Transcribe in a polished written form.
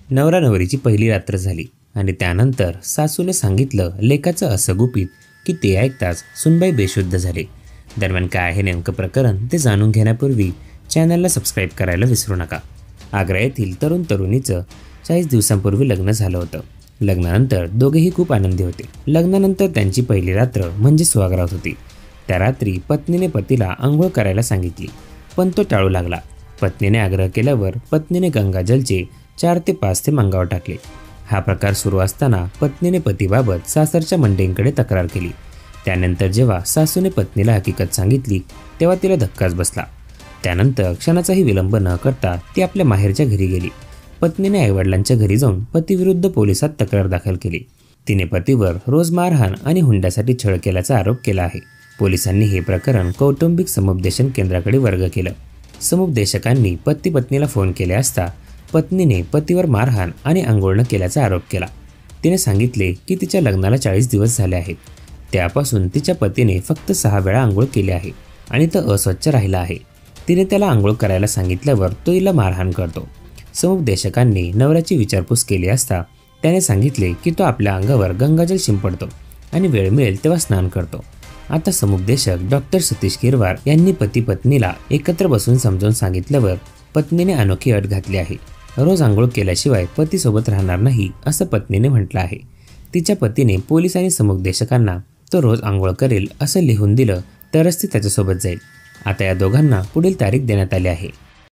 नवरा नवरीची पहिली रात्र झाली आणि त्यानंतर सासूने सांगितलं लेकाचं असं गुपित की ते ऐकताच सुनबाई बेशुद्ध झाली। दरम्यान काय आहे नेमकं प्रकरण ते जाणून घेण्यापूर्वी चॅनलला सबस्क्राईब करायला विसरू नका। आग्रा येथील तरुण तरुणीचं 40 दिवसांपूर्वी लग्न झालं होतं। लग्नानंतर दोघेही खूप आनंदी होते। लग्नानंतर त्यांची पहिली रात्र म्हणजे सुहागरात होती। त्या रात्री पत्नीने पतीला आंघोळ करायला सांगितली, पण तो टाळू लागला। पत्नीने आग्रह केल्यावर पत्नीने गंगाजलचे 4 ते 5 थेंब अंगावर टाकले। हा प्रकार सुरू असताना पत्नीने पतीबाबत सासरच्या मंडळींकडे तक्रार केली। त्यानंतर जेव्हा सासूने पत्नीला हकीकत सांगितली तेव्हा तिला धक्काच बसला। त्यानंतर क्षणाचाही विलंब न करता ती आपल्या माहेरच्या घरी गेली। पत्नीने आईवडिलांच्या घरी जाऊन पतीविरुद्ध पोलिसात तक्रार दाखल केली। तिने पतीवर रोज मारहाण आणि हुंड्यासाठी छळ केल्याचा आरोप केला आहे। पोलिसांनी हे प्रकरण कौटुंबिक समुपदेशन केंद्राकडे वर्ग केलं। समुपदेशकांनी पती पत्नीला फोन केले असता पत्नीने पतीवर मारहाण आणि आंघोळ न केल्याचा आरोप केला। तिने सांगितले की तिच्या लग्नाला 40 दिवस झाले आहेत। त्यापासून तिच्या पतीने फक्त 6 वेळा आंघोळ केली आहे आणि तो अस्वच्छ राहिला आहे। तिने त्याला आंघोळ करायला सांगितल्यावर तो हिला मारहाण करतो। समुपदेशकांनी नवऱ्याची विचारपूस केली असता त्याने सांगितले की तो आपल्या अंगावर गंगाजल शिंपडतो आणि वेळ मिळेल तेव्हा स्नान करतो। आता समुपदेशक डॉक्टर सतीश किरवार यांनी पती पत्नीला एकत्र बसून समजावून सांगितल्यावर पत्नीने अनोखी अट घातली आहे। रोज आंघोळ केल्याशिवाय पतीसोबत राहणार नाही असं पत्नीने म्हटलं आहे। तिच्या पतीने पोलीस आणि समुपदेशकांना तो रोज आंघोळ करेल असं लिहून दिलं तरच ती त्याच्यासोबत जाईल। आता या दोघांना पुढील तारीख देण्यात आली आहे।